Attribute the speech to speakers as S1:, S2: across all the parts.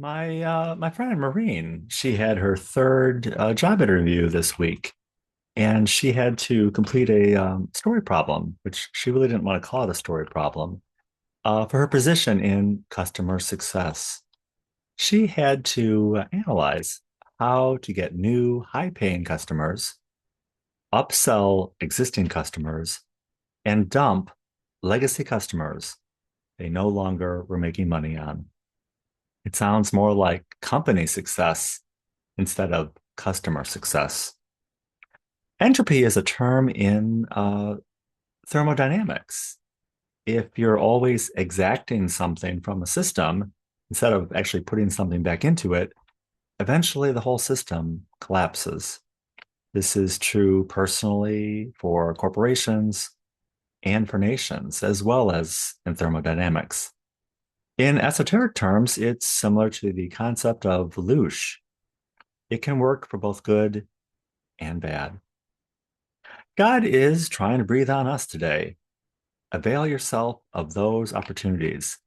S1: My friend Maureen, she had her third job interview this week, and she had to complete a story problem, which she really didn't want to call it a story problem, for her position in customer success. She had to analyze how to get new high-paying customers, upsell existing customers, and dump legacy customers they no longer were making money on. It sounds more like company success instead of customer success. Entropy is a term in thermodynamics. If you're always exacting something from a system instead of actually putting something back into it, eventually the whole system collapses. This is true personally for corporations and for nations, as well as in thermodynamics. In esoteric terms, it's similar to the concept of Loosh. It can work for both good and bad. God is trying to breathe on us today. Avail yourself of those opportunities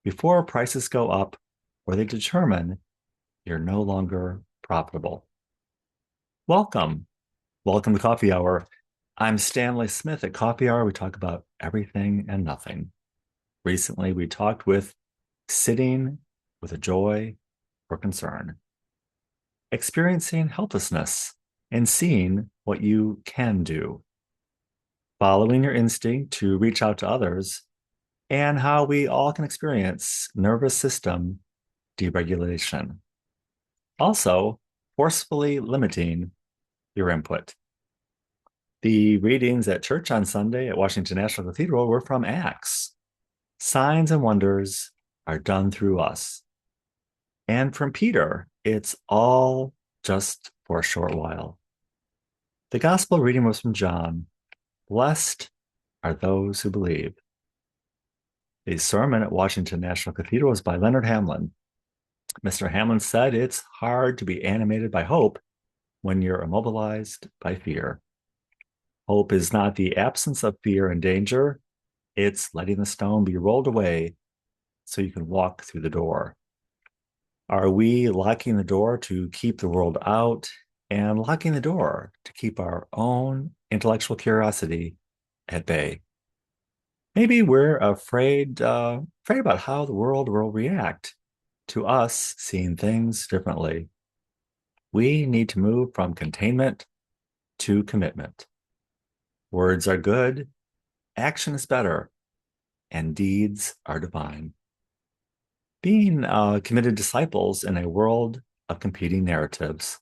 S1: before prices go up or they determine you're no longer profitable. Welcome. Welcome to Coffee Hour. I'm Stanley Smith. At Coffee Hour, we talk about everything and nothing. Recently, we talked with sitting with a joy or concern, experiencing helplessness and seeing what you can do, following your instinct to reach out to others, and how we all can experience nervous system deregulation. Also, forcefully limiting your input. The readings at church on Sunday at Washington National Cathedral were from Acts. Signs and wonders are done through us. And from Peter, it's all just for a short while. The gospel reading was from John. Blessed are those who believe. The sermon at Washington National Cathedral was by Leonard Hamlin. Mr. Hamlin said it's hard to be animated by hope when you're immobilized by fear. Hope is not the absence of fear and danger, it's letting the stone be rolled away so you can walk through the door. Are we locking the door to keep the world out and locking the door to keep our own intellectual curiosity at bay? Maybe we're afraid about how the world will react to us seeing things differently. We need to move from containment to commitment. Words are good, action is better, and deeds are divine. Being committed disciples in a world of competing narratives.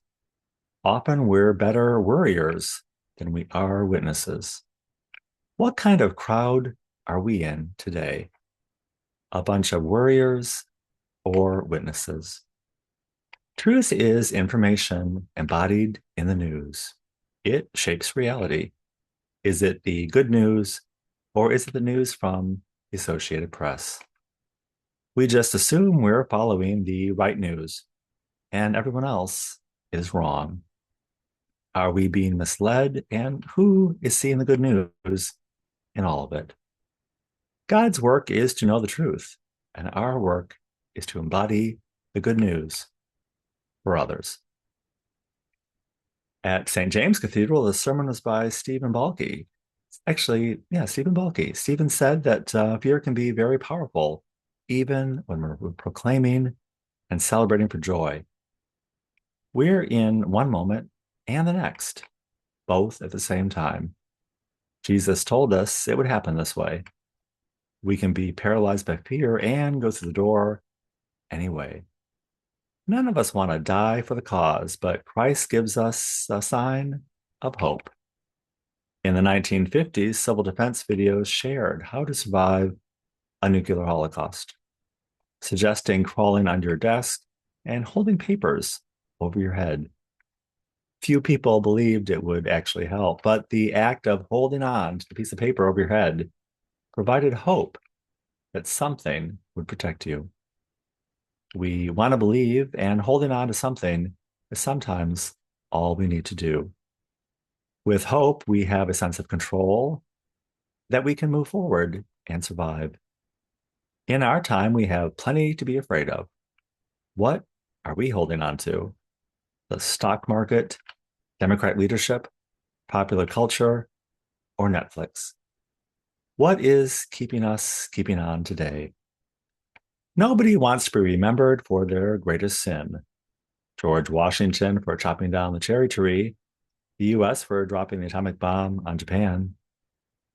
S1: Often we're better worriers than we are witnesses. What kind of crowd are we in today? A bunch of worriers or witnesses? Truth is information embodied in the news. It shapes reality. Is it the good news or is it the news from the Associated Press? We just assume we're following the right news and everyone else is wrong. Are we being misled? And who is seeing the good news in all of it? God's work is to know the truth, and our work is to embody the good news for others. At St. James Cathedral, the sermon was by Stephen Balke. Actually, yeah, Stephen Balke. Stephen said that fear can be very powerful, even when we're proclaiming and celebrating for joy. We're in one moment and the next, both at the same time. Jesus told us it would happen this way. We can be paralyzed by fear and go through the door anyway. None of us want to die for the cause, but Christ gives us a sign of hope. In the 1950s, civil defense videos shared how to survive a nuclear holocaust, suggesting crawling under your desk and holding papers over your head. Few people believed it would actually help, but the act of holding on to the piece of paper over your head provided hope that something would protect you. We want to believe, and holding on to something is sometimes all we need to do. With hope, we have a sense of control that we can move forward and survive. In our time, we have plenty to be afraid of. What are we holding on to? The stock market, Democrat leadership, popular culture, or Netflix? What is keeping us keeping on today? Nobody wants to be remembered for their greatest sin. George Washington for chopping down the cherry tree, the US for dropping the atomic bomb on Japan,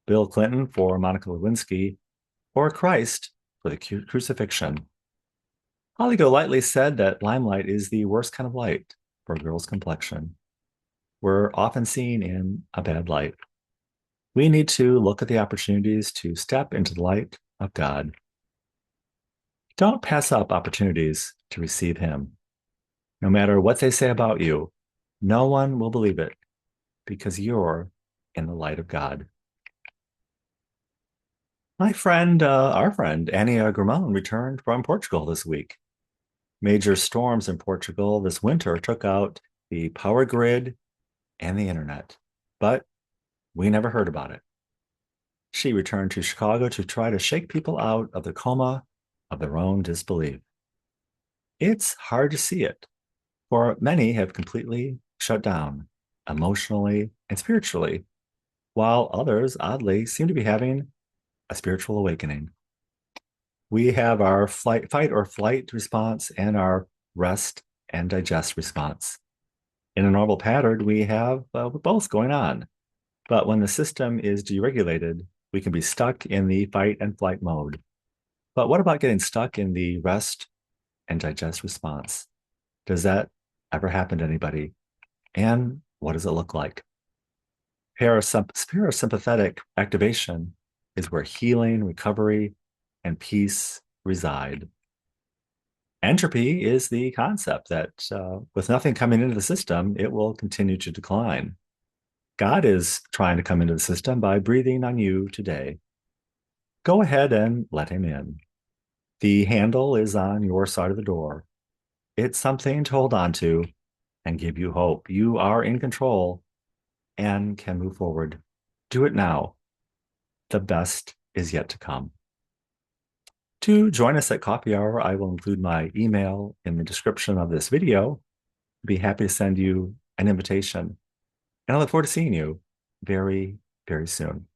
S1: Bill Clinton for Monica Lewinsky, or Christ for the crucifixion. Holly Golightly said that limelight is the worst kind of light for a girl's complexion. We're often seen in a bad light. We need to look at the opportunities to step into the light of God. Don't pass up opportunities to receive Him. No matter what they say about you, no one will believe it because you're in the light of God. Our friend, Ania Gramon, returned from Portugal this week. Major storms in Portugal this winter took out the power grid and the internet, but we never heard about it. She returned to Chicago to try to shake people out of the coma of their own disbelief. It's hard to see it, for many have completely shut down emotionally and spiritually, while others, oddly, seem to be having a spiritual awakening. We have our fight or flight response and our rest and digest response. In a normal pattern, we have both going on. But when the system is deregulated, we can be stuck in the fight and flight mode. But what about getting stuck in the rest and digest response? Does that ever happen to anybody? And what does it look like? Parasympathetic activation is where healing, recovery, and peace reside. Entropy is the concept that with nothing coming into the system, it will continue to decline. God is trying to come into the system by breathing on you today. Go ahead and let Him in. The handle is on your side of the door. It's something to hold on to and give you hope. You are in control and can move forward. Do it now. The best is yet to come. To join us at Coffee Hour, I will include my email in the description of this video. I'd be happy to send you an invitation. And I look forward to seeing you very, very soon.